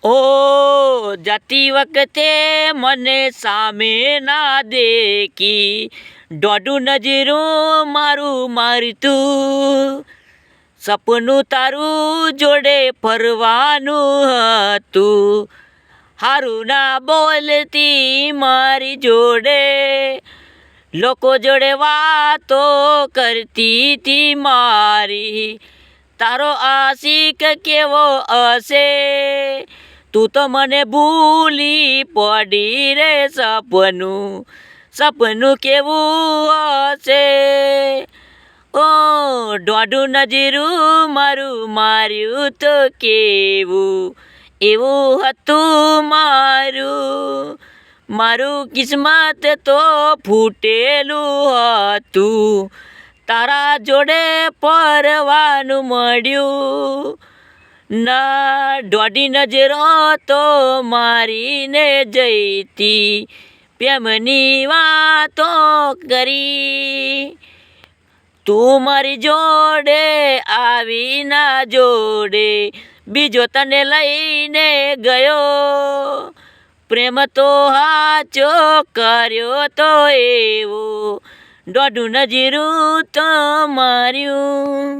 ઓ જતી વખતે મને સામે ના દેખી, દોઢું નજરું મારું મારતું, સપનું તારું જોડે ફરવાનું હતું, હારું ના બોલતી મારી જોડે, લોકો જોડે વાતો કરતી તી મારી, તારો આશિક કેવો હશે, તું તો મને ભૂલી પડી રે, સપનું કેવું હશે. ઓ દોઢું નજરું મારું માર્યું તો કેવું, એવું હતું મારું કિસ્મત તો ફૂટેલું હતું, તારા જોડે પરવાનું મળ્યું, ના દોઢી નજરો તો મારીને જઈતી, પ્રેમની વાતો કરી, તું મારી જોડે આવી ના જોડે, બીજો તને લઈને ગયો, પ્રેમ તો હાચો કર્યો તો એવો, દોઢું નજરું તો માર્યું.